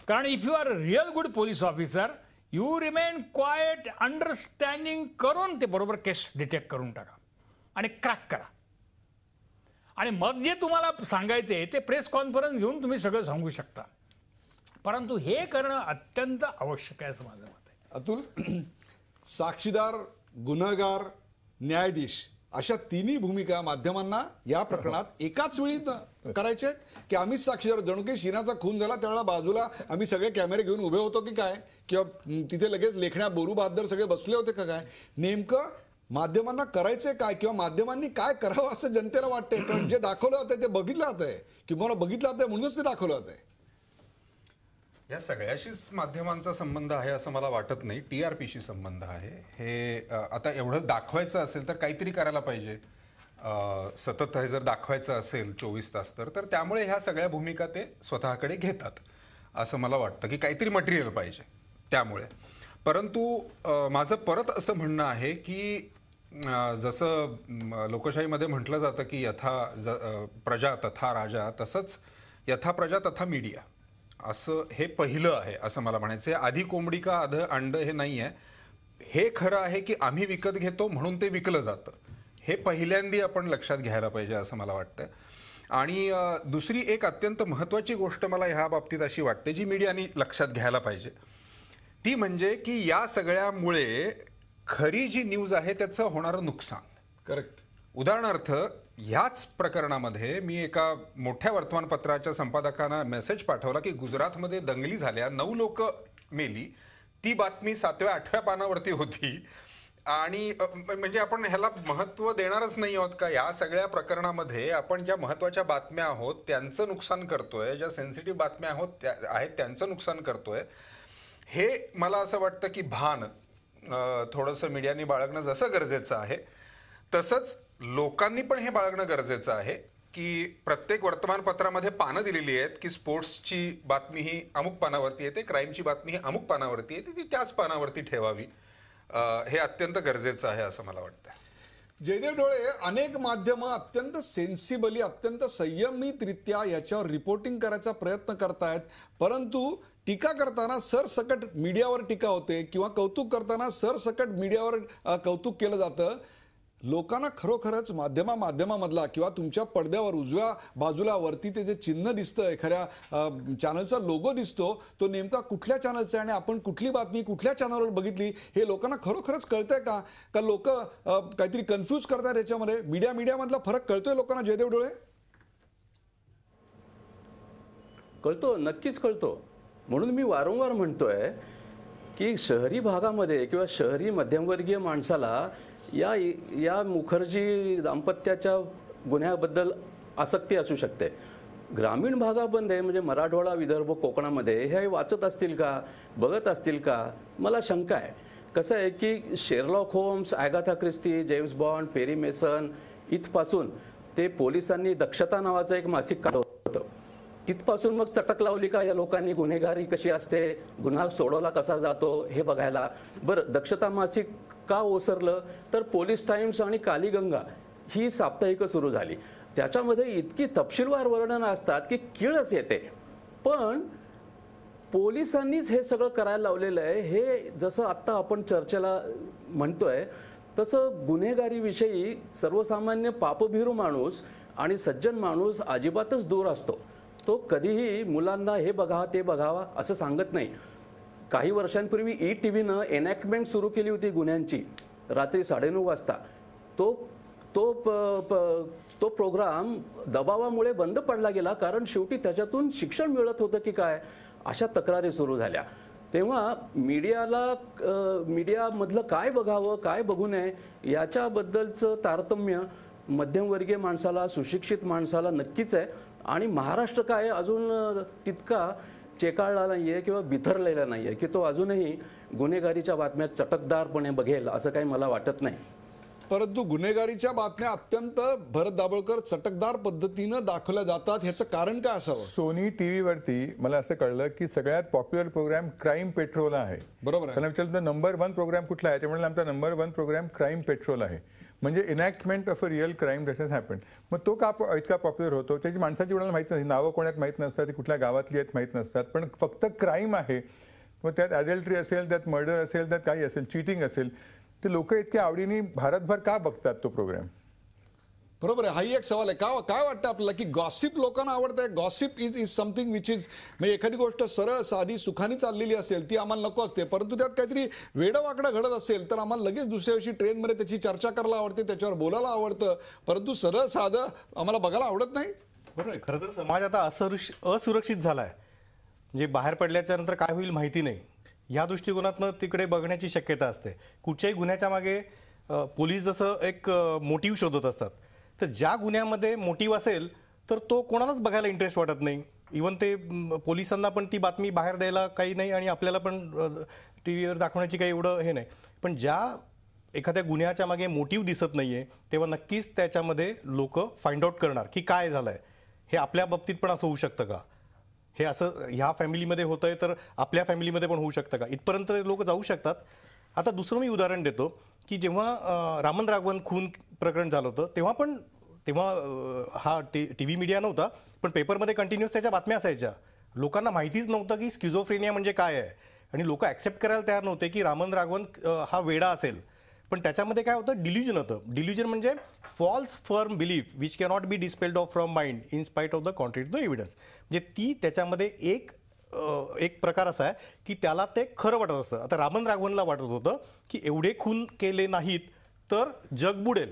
कारण if you are real good police officer, you remain quiet, understanding करून ते बरोबर केस डिटेक्ट करून टाका आणि क्रॅक करा. आणि मग जे तुम्हाला सांगायचे ते प्रेस कॉन्फरन्स घेऊन तुम्ही सगळं सांगू शकता. परंतु हे करणं अत्यंत आवश्यक आहे असं माझं मत आहे. अतुल, साक्षीदार, गुन्हेगार, न्यायाधीश अशा तिन्ही भूमिका माध्यमांना या प्रकरणात एकाच वेळी करायचे आहेत की आम्हीच साक्षीदार? जणू काही शीनाचा खून झाला त्यावेळेला बाजूला आम्ही सगळे कॅमेरे घेऊन उभे होतो की काय? किंवा तिथे लगेच लेखण्या बोरू बहादर सगळे बसले होते का काय? नेमकं माध्यमांना करायचंय काय किंवा माध्यमांनी काय करावं असं जनतेला वाटतंय? कारण जे दाखवलं जातंय ते बघितलं जातंय किंवा बघितलं जातंय म्हणूनच ते दाखवलं जातंय. या सगळ्याशीच माध्यमांचा संबंध आहे असं मला वाटत नाही. TRPशी संबंध आहे. हे आता एवढं दाखवायचं असेल तर काहीतरी करायला पाहिजे. सतत हे जर दाखवायचं असेल 24 तास तर त्यामुळे ह्या सगळ्या भूमिका ते स्वतःकडे घेतात असं मला वाटतं की काहीतरी मटेरियल पाहिजे त्यामुळे. परंतु माझं परत असं म्हणणं आहे की जसं लोकशाहीमध्ये म्हटलं जातं की प्रजा तथा राजा, तसंच यथा प्रजा तथा मीडिया असं हे पहिलं आहे असं मला म्हणायचं आहे. आधी कोंबडी का अंड हे नाही आहे. हे खरं आहे की आम्ही विकत घेतो म्हणून ते विकलं जातं. हे पहिल्यांदा आपण लक्षात घ्यायला पाहिजे असं मला वाटतं. आणि दुसरी एक अत्यंत महत्त्वाची गोष्ट मला ह्या बाबतीत अशी वाटते जी मीडियाने लक्षात घ्यायला पाहिजे, ती म्हणजे की या सगळ्यामुळे खरी जी न्यूज आहे त्याचं होणारं नुकसान. करेक्ट. उदाहरणार्थ ह्याच प्रकरणामध्ये मी एका मोठ्या वर्तमानपत्राच्या संपादकांना मेसेज पाठवला की गुजरातमध्ये दंगली झाल्या, 9 लोक मेली. ती बातमी 7व्या 8व्या पानावरती होती. आणि म्हणजे आपण ह्याला महत्त्व देणारच नाही आहोत का? या सगळ्या प्रकरणामध्ये आपण ज्या महत्त्वाच्या बातम्या आहोत त्यांचं नुकसान करतोय, ज्या सेन्सिटिव्ह बातम्या आहेत त्यांचं नुकसान करतोय. हे मला असं वाटतं की भान थोडंसं मीडियानी बाळगणं जसं गरजेचं आहे तसंच लोकांनी पण हे बाळगणं गरजेचं आहे की प्रत्येक वर्तमानपत्रामध्ये पानं दिलेली आहेत की स्पोर्ट्सची बातमी ही अमुक पानावरती येते, क्राईमची बातमी ही अमुक पानावरती येते, ती त्याच पानावरती ठेवावी. हे अत्यंत गरजेचं आहे असं मला वाटतं. जयदेव डोळे, अनेक माध्यमं अत्यंत सेन्सिबली, अत्यंत संयमितरित्या याच्यावर रिपोर्टिंग करायचा प्रयत्न करतायत, परंतु टीका करताना सरसकट मीडियावर टीका होते किंवा कौतुक करताना सरसकट मीडियावर कौतुक केलं जातं. लोकांना खरोखरच माध्यमामधला किंवा तुमच्या पडद्यावर उजव्या बाजूला वरती ते जे चिन्ह दिसतं, एखाद्या चॅनलचा लोगो दिसतो, तो नेमका कुठल्या चॅनलचा आहे आणि आपण कुठली बातमी कुठल्या चॅनलवर बघितली हे लोकांना खरोखरच कळतंय का लोक काहीतरी कन्फ्यूज करतात याच्यामध्ये? मीडियामधला फरक कळतोय लोकांना जयदेव डोळे? कळतो, नक्कीच कळतो. म्हणून मी वारंवार म्हणतोय की शहरी भागामध्ये किंवा शहरी मध्यमवर्गीय माणसाला या मुखर्जी दाम्पत्याच्या गुन्ह्याबद्दल आसक्ती असू शकते. ग्रामीण भागामध्ये म्हणजे मराठवाडा, विदर्भ, कोकणामध्ये हे वाचत असतील का, बघत असतील का, मला शंका आहे. कसं आहे की शेरलॉक होम्स, अगाथा ख्रिस्ती, जेम्स बॉन्ड, पेरी मेसन इथपासून ते पोलिसांनी दक्षता नावाचं एक मासिक काढलं होतं, तिथपासून मग चटक लावली का या लोकांनी, गुन्हेगारी कशी असते, गुन्हा सोडवला कसा जातो हे बघायला. बरं, दक्षता मासिक का ओसरलं तर पोलीस टाइम्स आणि कालीगंगा ही साप्ताहिक सुरू झाली. त्याच्यामध्ये इतकी तपशीलवार वर्णनं असतात की किळस येते. पण पोलिसांनीच हे सगळं करायला लावलेलं आहे. हे जसं आत्ता आपण चर्चेला म्हणतोय तसं गुन्हेगारीविषयी सर्वसामान्य पापभिरू माणूस आणि सज्जन माणूस अजिबातच दूर असतो. तो कधीही मुलांना हे बघा ते बघावा असं सांगत नाही. काही वर्षांपूर्वी ETVनं एनॅक्टमेंट सुरू केली होती गुन्ह्यांची रात्री 9:30 वाजता. तो प्रोग्राम दबावामुळे बंद पडला गेला, कारण शेवटी त्याच्यातून शिक्षण मिळत होतं की काय अशा तक्रारी सुरू झाल्या. तेव्हा मीडियामधलं काय बघावं काय बघू नये याच्याबद्दलचं तारतम्य मध्यमवर्गीय माणसाला, सुशिक्षित माणसाला नक्कीच आहे. आणि महाराष्ट्र काय अजून तितका चेकाळला नाहीये किंवा बिथरलेला नाहीये की तो अजूनही गुन्हेगारीच्या बातम्या चटकदारपणे बघेल असं काही मला वाटत नाही. परंतु गुन्हेगारीच्या बातम्या अत्यंत भरत चटकदार पद्धतीनं दाखवल्या जातात. ह्याचं कारण काय असावं? सोनी टीव्हीवरती मला असं कळलं की सगळ्यात पॉप्युलर प्रोग्राम क्राईम पेट्रोल आहे. बरोबर आहे. त्याला विचारलं नंबर 1 प्रोग्राम कुठला आहे, त्यामुळे आमचा नंबर 1 प्रोग्राम क्राईम पेट्रोल आहे. म्हणजे enactment of a real crime that has happened. मग तो का इतका पॉप्युलर होतो? त्याची माणसाची कोणाला माहिती नाही, नावं कोणात माहीत नसतात, ती कुठल्या गावातली आहेत माहीत नसतात, पण फक्त क्राईम आहे. मग त्यात ॲडल्टरी असेल, त्यात मर्डर असेल, त्यात काही असेल, चीटिंग असेल, ते लोक इतक्या आवडीने भारतभर का बघतात तो प्रोग्राम? बरोबर आहे. हाही एक सवाल आहे. काय वाटतं आपल्याला की गॉसिप लोकांना आवडतंय? Gossip is something which is, म्हणजे एखादी गोष्ट सरळ साधी सुखाने चाललेली असेल ती आम्हाला नको असते, परंतु त्यात काहीतरी वेडवाकडं घडत असेल तर आम्हाला लगेच दुसऱ्या दिवशी ट्रेनमध्ये त्याची चर्चा करायला आवडते, त्याच्यावर बोलायला आवडतं, परंतु सरळ साधं आम्हाला बघायला आवडत नाही. बरोबर आहे. खरं तर समाज आता असुरक्षित झाला आहे. म्हणजे बाहेर पडल्याच्या नंतर काय होईल माहिती नाही, या दृष्टिकोनातनं तिकडे बघण्याची शक्यता असते. कुठच्याही गुन्ह्याच्या मागे पोलीस जसं एक मोटिव्ह शोधत असतात, तर ज्या गुन्ह्यामध्ये मोटिव्ह असेल तर तो कोणालाच बघायला इंटरेस्ट वाटत नाही. इव्हन ते पोलिसांना पण ती बातमी बाहेर द्यायला काही नाही आणि आपल्याला पण टीव्हीवर दाखवण्याची काही एवढं हे नाही. पण ज्या एखाद्या गुन्ह्याच्या मागे मोटिव्ह दिसत नाहीये तेव्हा नक्कीच त्याच्यामध्ये लोक फाइंड आउट करणार की काय झालंय. हे आपल्या बाबतीत पण असं होऊ शकतं का, हे असं ह्या फॅमिलीमध्ये होतंय तर आपल्या फॅमिलीमध्ये पण होऊ शकतं का, इथपर्यंत लोक जाऊ शकतात. आता दुसरं मी उदाहरण देतो की जेव्हा रामन राघवन खून प्रकरण झालं होतं तेव्हा हा टीव्ही मीडिया नव्हता, पण पेपरमध्ये कंटिन्युअस त्याच्या बातम्या असायच्या. लोकांना माहितीच नव्हतं की स्किझोफ्रेनिया म्हणजे काय आहे आणि लोक ऍक्सेप्ट करायला तयार नव्हते की रामन राघवन हा वेडा असेल. पण त्याच्यामध्ये काय होतं, डिल्युजन होतं. डिल्युजन म्हणजे false firm belief which cannot be dispelled off from mind in spite of the contrary to the evidence. म्हणजे ती त्याच्यामध्ये एक प्रकार असा आहे की त्याला ते खरं वाटत असतं. आता रामन राघवनला वाटत होतं की एवढे खून केले नाहीत तर जग बुडेल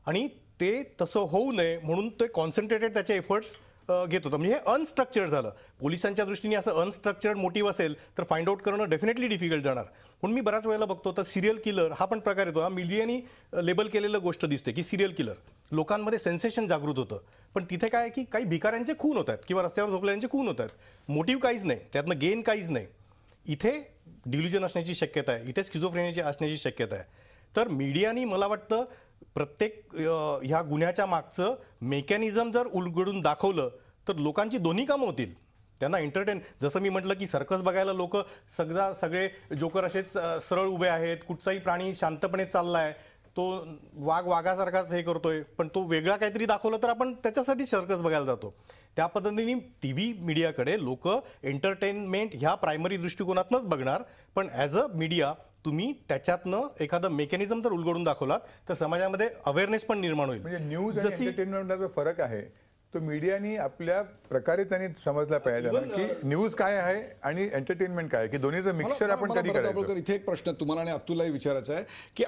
आणि ते तसं होऊ नये म्हणून ते कॉन्सन्ट्रेटेड त्याचे एफर्ट्स घेत होतं. म्हणजे हे अनस्ट्रक्चर्ड झालं. पोलिसांच्या दृष्टीने असं अनस्ट्रक्चर्ड मोटिव्ह असेल तर फाइंड आउट करणं डेफिनेटली डिफिकल्ट जाणार. पण मी बऱ्याच वेळेला बघतो तर सिरियल किलर हा पण प्रकार येतो. हा मीडियानी लेबल केलेलं गोष्ट दिसते की सिरियल किलर, लोकांमध्ये सेन्सेशन जागृत होतं. पण तिथे काय आहे की काही भिकाऱ्यांचे खून होत आहेत किंवा रस्त्यावर झोपल्यांचे खून होत आहेत, मोटिव्ह काहीच नाही, त्यातनं गेन काहीच नाही. इथे डिल्युजन असण्याची शक्यता आहे, इथे स्किझोफ्रेनियाची असण्याची शक्यता आहे. तर मीडियानी मला वाटतं प्रत्येक ह्या गुन्ह्याच्या मागचं मेकॅनिझम जर उलगडून दाखवलं तर लोकांची दोन्ही कामं होतील. त्यांना एंटरटेन, जसं मी म्हटलं की सर्कस बघायला लोक सगळे जोकर असेच सरळ उभे आहेत, कुठचाही प्राणी शांतपणे चाललाय, तो वाघ वाघासारखाच हे करतोय, पण तो वेगळा काहीतरी दाखवलं तर आपण त्याच्यासाठी सर्कस बघायला जातो. त्या पद्धतीने टीव्ही मीडियाकडे लोक एंटरटेनमेंट ह्या प्रायमरी दृष्टिकोनातनंच बघणार, पण ॲज अ मीडिया तुम्ही त्याच्यातनं एखादं मेकॅनिझम जर उलगडून दाखवलात तर समाजामध्ये अवेअरनेस पण निर्माण होईल. म्हणजे न्यूज आणि एंटरटेनमेंटला जो फरक आहे तो मीडियानी आपल्या प्रकारे त्यांनी समजला पाहिजे की न्यूज काय आहे आणि एंटरटेनमेंट काय आहे, की दोन्हीचं मिक्सर आपण कधी करायचं. इथे एक प्रश्न तुम्हाला आणि अब्दुल्लाही विचारायचा आहे की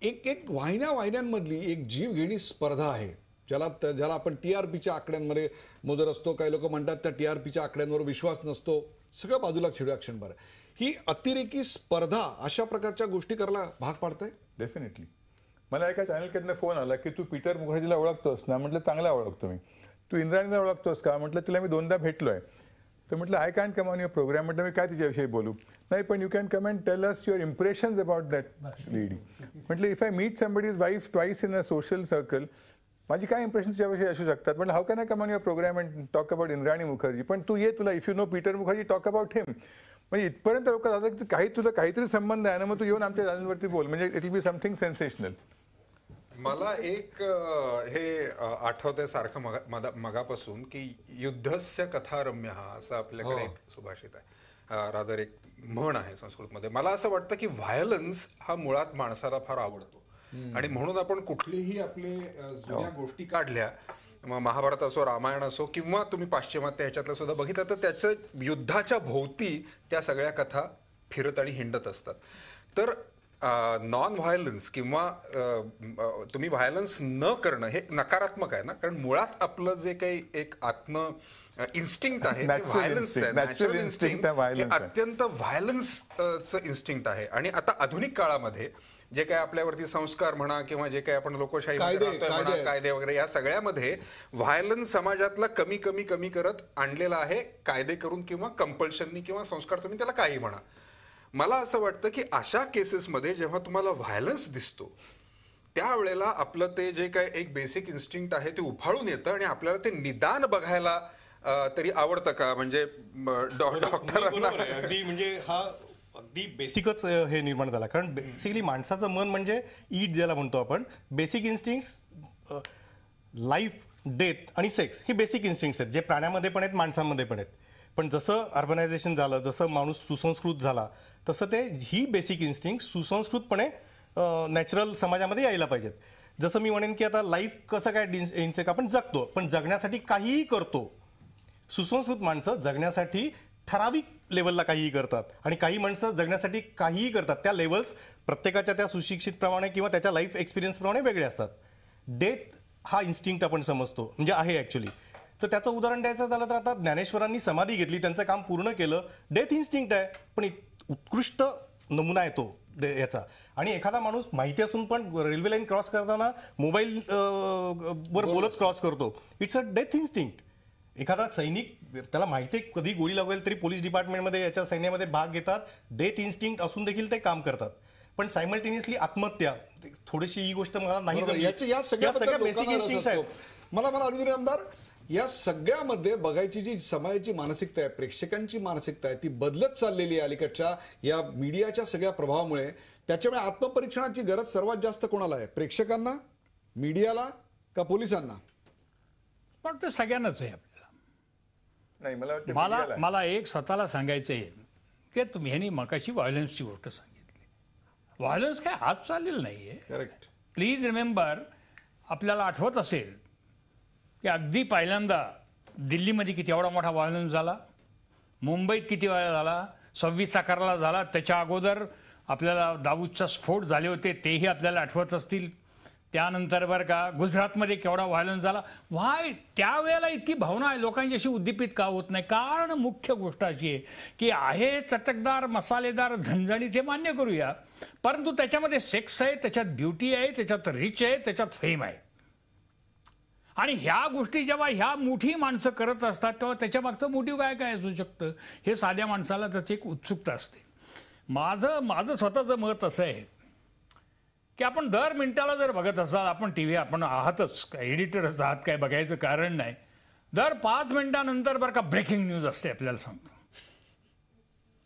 एक वाहिन्यांमधली एक जीवघेणी स्पर्धा आहे, ज्याला आपण टीआरपीच्या आकड्यांमध्ये मोजत असतो. काही लोक म्हणतात त्या टीआरपीच्या आकड्यांवर विश्वास नसतो. सगळं बाजूला छेडूया क्षणभर. ही अतिरेकी स्पर्धा अशा प्रकारच्या गोष्टी करायला भाग पाडताय. डेफिनेटली. मला एका चॅनलकडनं फोन आला की तू पीटर मुखर्जीला ओळखतोस ना? म्हटलं चांगला ओळखतो मी. तू इंद्राणीला ओळखतोस का? म्हटलं तिला मी 2दा भेटलोय. तर म्हटलं I can come on your programme. म्हटलं मी काय तिच्याविषयी बोलू? नाही, पण you can come and tell us your impressions about that lady. म्हटलं if I meet somebody's wife twice in a social circle, माझी काय इम्प्रेशन त्याविषयी असू शकतात. म्हटलं how can I come on your programme and talk about Indrani Mukherjee? पण तू ये, तुला if you know Peter Mukherjee talk about हिम. म्हणजे इथपर्यंत लोक जातात की काही तुझं काहीतरी संबंध आहे ना, मग तू येऊन आमच्या चॅनलवरती बोल, म्हणजे it will be something sensational. मला एक हे आठवतंय सारखं मगापासून की युद्धस्य कथा रम्य हा असं आपल्याकडे एक सुभाषित आहे, रादर एक म्हण आहे संस्कृतमध्ये. मला असं वाटतं की व्हायलन्स हा मुळात माणसाला फार आवडतो आणि म्हणून आपण कुठलीही आपले जुन्या गोष्टी काढल्या, महाभारत असो, रामायण असो किंवा तुम्ही पाश्चिमात्य ह्याच्यातलं सुद्धा बघितलं तर त्याच्या युद्धाच्या भोवती त्या सगळ्या कथा फिरत आणि हिंडत असतात. तर नॉन व्हायलन्स किंवा तुम्ही व्हायलन्स न करणं हे नकारात्मक आहे ना, कारण मुळात आपलं जे काही एक आत्म इन्स्टिंक्ट आहे, व्हायलन्स आहे, नॅचरल इन्स्टिंक्ट हे अत्यंत व्हायलन्सचं इन्स्टिंक्ट आहे. आणि आता आधुनिक काळामध्ये जे काय आपल्यावरती संस्कार म्हणा किंवा जे काही आपण लोकशाही कायदे वगैरे या सगळ्यामध्ये व्हायलन्स समाजातला कमी कमी कमी करत आणलेला आहे, कायदे करून किंवा कंपल्शननी किंवा संस्कार, तुम्ही त्याला काही म्हणा. मला असं वाटतं की अशा केसेसमध्ये जेव्हा तुम्हाला व्हायलन्स दिसतो त्यावेळेला आपलं ते जे काय एक बेसिक इन्स्टिंक्ट आहे ते उफाळून येतं आणि आपल्याला ते निदान बघायला तरी आवडतं का? म्हणजे डॉक्टरांना अगदी म्हणजे हा अगदी बेसिकच हे निर्माण झाला. कारण बेसिकली माणसाचं मन म्हणजे ईट ज्याला म्हणतो आपण, बेसिक इन्स्टिंक्ट लाईफ, डेथ आणि सेक्स हे बेसिक इन्स्टिंक्ट्स आहेत, जे प्राण्यामध्ये पण आहेत, माणसांमध्ये पण आहेत. पण जसं अर्बनायझेशन झालं, जसं माणूस सुसंस्कृत झाला, तसं ते ही बेसिक इन्स्टिंक्ट सुसंस्कृतपणे नॅचरल समाजामध्ये यायला पाहिजेत. जसं मी म्हणेन की आता लाईफ कसं काय इन्स्टिंक्ट आपण जगतो, पण जगण्यासाठी काहीही करतो. सुसंस्कृत माणसं जगण्यासाठी ठराविक लेवलला काहीही करतात आणि काही माणसं जगण्यासाठी काहीही करतात. त्या लेवल्स प्रत्येकाच्या त्या सुशिक्षितप्रमाणे किंवा त्याच्या लाईफ एक्सपिरियन्सप्रमाणे वेगळे असतात. डेथ हा इन्स्टिंक्ट आपण समजतो म्हणजे आहे ॲक्च्युली. तर त्याचं उदाहरण द्यायचं झालं तर आता ज्ञानेश्वरांनी समाधी घेतली, त्यांचं काम पूर्ण केलं, डेथ इन्स्टिंक्ट आहे, पण उत्कृष्ट नमुना आहे तो याचा. आणि एखादा माणूस माहिती असून पण रेल्वे लाईन क्रॉस करताना मोबाईल वर बोलत क्रॉस करतो, इट्स अ डेथ इन्स्टिंक्ट. एखादा सैनिक, त्याला माहिती आहे कधी गोळी लागेल तरी पोलीस डिपार्टमेंटमध्ये याच्या सैन्यामध्ये भाग घेतात, डेथ इन्स्टिंक्ट असून देखील ते काम करतात. पण सायमल्टेनियसली आत्महत्या, थोडीशी ही गोष्ट मला नाही, या सगळ्या बेसिक इन्स्टिंक्ट्स आहेत. मला अर्जुन आमदार, या सगळ्यामध्ये बघायची जी समाजाची मानसिकता आहे, प्रेक्षकांची मानसिकता आहे, ती बदलत चाललेली आहे अलीकडच्या या मीडियाच्या सगळ्या प्रभावामुळे. त्याच्यामुळे आत्मपरीक्षणाची गरज सर्वात जास्त कोणाला आहे? प्रेक्षकांना, मीडियाला का पोलिसांना? पण ते सगळ्यांनाच आहे. नाही, मला वाटतं मला एक स्वतःला सांगायचं आहे की तुम्ही ह्यांनी मगाशी व्हायलन्सची गोष्ट सांगितली. व्हायलन्स काय आज चाललेलं नाहीये. करेक्ट. प्लीज रिमेंबर, आपल्याला आठवत असेल की अगदी पहिल्यांदा दिल्लीमध्ये किती एवढा मोठा व्हायलन्स झाला, मुंबईत किती वेळा झाला, 26 अकराला झाला, त्याच्या अगोदर आपल्याला दाऊदचा स्फोट झाले होते तेही आपल्याला आठवत असतील. त्यानंतर बरं का गुजरातमध्ये केवढा व्हायलन्स झाला. व्हाय त्यावेळेला इतकी भावना आहे लोकांची अशी उद्दीपित का होत नाही? कारण मुख्य गोष्ट अशी आहे की आहे चटकदार, मसालेदार, झणझणीत, हे मान्य करूया, परंतु त्याच्यामध्ये सेक्स आहे, त्याच्यात ब्युटी आहे, त्याच्यात रिच आहे, त्याच्यात फेम आहे. आणि ह्या गोष्टी जेव्हा ह्या मोठी माणसं करत असतात तेव्हा त्याच्या मागचं मोटिव्ह काय काय असू शकतं हे साध्या माणसाला त्याची एक उत्सुकता असते. माझं स्वतःचं मत असं आहे की आपण दर मिनिटाला जर बघत असाल, आपण टीव्ही आपण आहातच, एडिटरच आहात, काय बघायचं कारण नाही, दर 5 मिनिटानंतर बरं का ब्रेकिंग न्यूज असते. आपल्याला सांगतो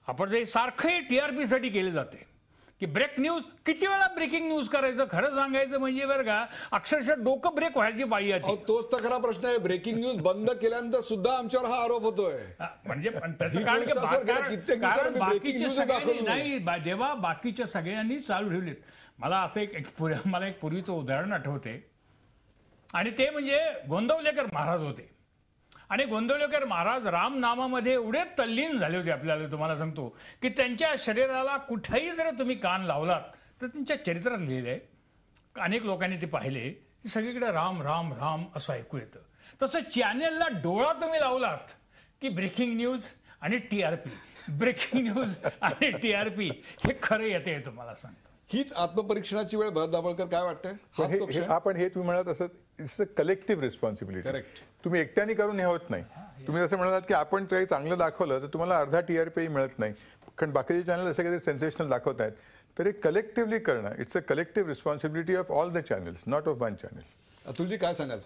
आपण जे सारखं टीआरपी साठी केले जाते, की ब्रेक न्यूज, किती वेळा ब्रेकिंग न्यूज करायचं? खरं सांगायचं म्हणजे बरं का, अक्षरशः डोकं ब्रेक व्हायची पाळी येते. तोच तर खरा प्रश्न आहे. ब्रेकिंग न्यूज बंद केल्यानंतर सुद्धा आमच्यावर हा आरोप होतोय. म्हणजे त्याचं झी कारण की 24 तासावर गेल्या कित्येक दिवसांनी कारण breaking बाकीच्या news सगळ्यांनी दाखवली नाही, जेव्हा बाकीच्या सगळ्यांनी चालू ठेवलीत. मला असं मला एक पूर्वीचं उदाहरण आठवते, आणि ते म्हणजे गोंदवलेकर महाराज होते. आणि गोंदवलेकर महाराज रामनामामध्ये एवढे तल्लीन झाले होते, आपल्याला तुम्हाला सांगतो, की त्यांच्या शरीराला कुठेही जर तुम्ही कान लावलात तर त्यांच्या चरित्रात लिहिलंय, अनेक लोकांनी ते पाहिले, की सगळीकडे राम राम राम असं ऐकू येतं. तसं चॅनेलला डोळा तुम्ही लावलात की ब्रेकिंग न्यूज आणि TRP, ब्रेकिंग न्यूज आणि TRP हे खरं येते, तुम्हाला सांगतो. हीच आत्मपरीक्षणाची वेळ. भरत दाभोळकर, काय वाटतंय? आपण हे तुम्ही म्हणाल तसं it's a collective responsibility. Correct. तुम्ही एकट्याने करून हे होत नाही. तुम्ही जसं म्हणालात की आपण काही चांगलं दाखवलं तर तुम्हाला अर्धा TRP मिळत नाही, कारण बाकीचे चॅनल असे काहीतरी सेन्सेशनल दाखवत आहेत. तर हे कलेक्टिव्हली करणं, it's a collective responsibility of all the channels, not of one channel. अतुलजी, काय सांगाल?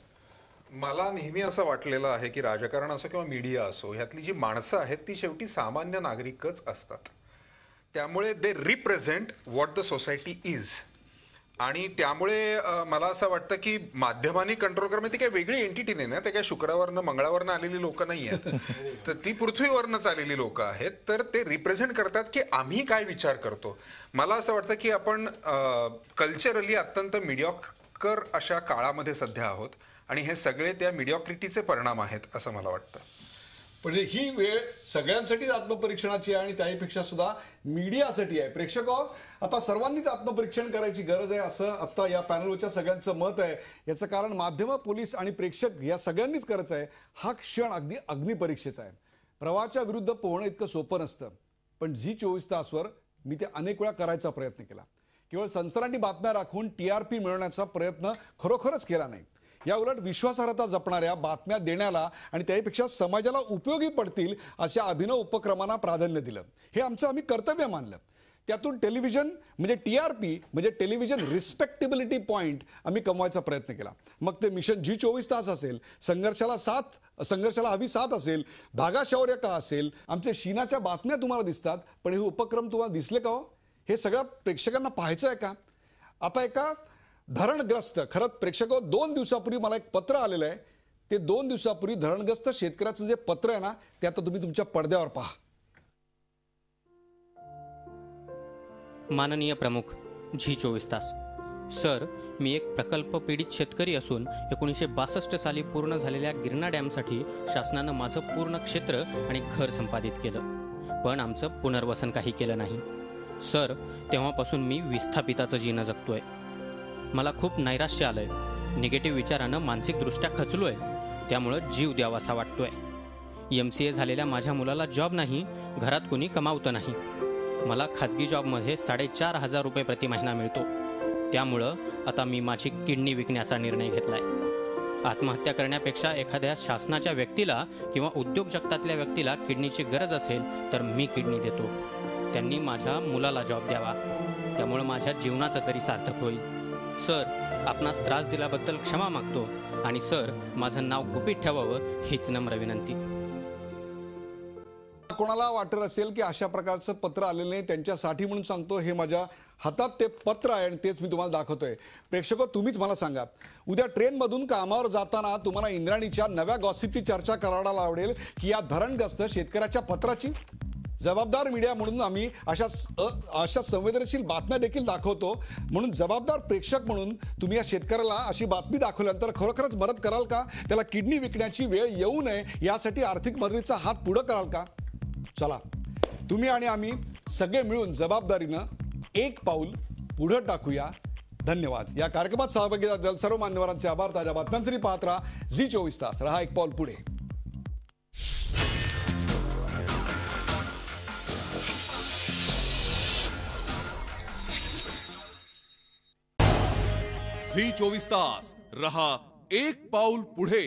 मला नेहमी असं वाटलेलं आहे की राजकारण असो किंवा मीडिया असो, ह्यातली जी माणसं आहेत ती शेवटी सामान्य नागरिकच असतात. त्यामुळे they represent what the society is. आणि त्यामुळे मला असं वाटतं की माध्यमांनी कंट्रोल करणं, ती काही वेगळी एंटिटी नाही ना, ते काही शुक्रवारनं मंगळावरनं आलेली लोक नाही आहेत, तर ती पृथ्वीवरनंच आलेली लोक आहेत. तर ते रिप्रेझेंट करतात की आम्ही काय विचार करतो. मला असं वाटतं की आपण कल्चरली अत्यंत मिडिऑकर अशा काळामध्ये सध्या आहोत, आणि हे सगळे त्या मिडिऑक्रिटीचे परिणाम आहेत असं मला वाटतं. म्हणजे ही वेळ सगळ्यांसाठीच आत्मपरीक्षणाची आहे, आणि त्याहीपेक्षा सुद्धा मीडियासाठी आहे. प्रेक्षक, आता सर्वांनीच आत्मपरीक्षण करायची गरज आहे असं आता या पॅनलवरच्या सगळ्यांचं मत आहे. याचं कारण माध्यमं, पोलीस आणि प्रेक्षक या सगळ्यांनीच करायचं आहे. हा क्षण अगदी अग्निपरीक्षेचा आहे. प्रवाहाच्या विरुद्ध पोहणं इतकं सोपं नसतं, पण झी 24 तासवर मी ते अनेक वेळा करायचा प्रयत्न केला. केवळ सनसनाटी बातम्या राखून TRP मिळवण्याचा प्रयत्न खरोखरच केला नाही. या उलट विश्वासार्हता जपणाऱ्या बातम्या देण्याला आणि त्यापेक्षा समाजाला उपयोगी पडतील अशा अभिनव उपक्रमांना प्राधान्य दिलं. हे आमचं आम्ही कर्तव्य मानलं. त्यातून टेलिव्हिजन म्हणजे TRP म्हणजे टेलिव्हिजन रिस्पेक्टेबिलिटी पॉईंट आम्ही कमवायचा प्रयत्न केला. मग ते मिशन झी 24 तास असेल, संघर्षाला हवी साथ असेल, धागा शौर्य का असेल, आमचे शीनाच्या बातम्या तुम्हाला दिसतात, पण हे उपक्रम तुम्हाला दिसले का हो? हे सगळं प्रेक्षकांना पाहायचं आहे का? आता एका धरणग्रस्त, खरंच प्रेक्षक, 2 दिवसापूर्वी मला एक पत्र आलेलं आहे. ते 2 दिवसापूर्वी धरणग्रस्त शेतकऱ्याचं जे पत्र आहे ना, ते आता तुम्ही तुमच्या पडद्यावर पहा. माननीय प्रमुख, झी 24 तास. सर, मी एक प्रकल्प पीडित शेतकरी असून 1962 साली पूर्ण झालेल्या गिरणा डॅमसाठी शासनानं माझं पूर्ण क्षेत्र आणि घर संपादित केलं, पण आमचं पुनर्वसन काही केलं नाही. सर, तेव्हापासून मी विस्थापिताचं जीवन जगतोय. मला खूप नैराश्य आलंय, निगेटिव्ह विचारानं मानसिकदृष्ट्या खचलोय, त्यामुळं जीव द्यावासा वाटतोय. MCA झालेल्या माझ्या मुलाला जॉब नाही, घरात कोणी कमावतं नाही. मला खाजगी जॉबमध्ये 4,500 रुपये प्रति महिना मिळतो. त्यामुळं आता मी माझी किडनी विकण्याचा निर्णय घेतलाय. आत्महत्या करण्यापेक्षा एखाद्या शासनाच्या व्यक्तीला किंवा उद्योग जगतातल्या व्यक्तीला किडनीची गरज असेल तर मी किडनी देतो. त्यांनी माझ्या मुलाला जॉब द्यावा, त्यामुळं माझ्या जीवनाचं तरी सार्थक होईल. सर, आपणास त्रास दिल्याबद्दल क्षमा मागतो, आणि सर, माझं नाव गुपित ठेवावं हीच नम्र विनंती. कोणाला वाटत असेल की अशा प्रकारचं पत्र आलेलं नाही, त्यांच्यासाठी म्हणून सांगतो. हे माझ्या हातात ते पत्र आहे आणि तेच मी तुम्हाला दाखवतोय. प्रेक्षक, तुम्हीच मला सांगा, उद्या ट्रेनमधून कामावर जाताना तुम्हाला इंद्राणीच्या नव्या गॉसिपची चर्चा करायला आवडेल की या धरणग्रस्त शेतकऱ्याच्या पत्राची? जबाबदार मीडिया म्हणून आम्ही अशा संवेदनशील बातम्या देखील दाखवतो. म्हणून जबाबदार प्रेक्षक म्हणून तुम्ही या शेतकऱ्याला अशी बातमी दाखवल्यानंतर खरोखरच मदत कराल का? त्याला किडनी विकण्याची वेळ येऊ नये यासाठी आर्थिक मदतीचा हात पुढे कराल का? चला, तुम्ही आणि आम्ही सगळे मिळून जबाबदारीनं एक पाऊल पुढे टाकूया. धन्यवाद. या कार्यक्रमात सहभागी झालेल्या सर्व मान्यवरांचे आभार. ताज्या बातम्यांसाठी पाहत राहा झी 24 तास. रहा एक पाऊल पुढे. झी 24 तास, रहा एक पाऊल पुढे.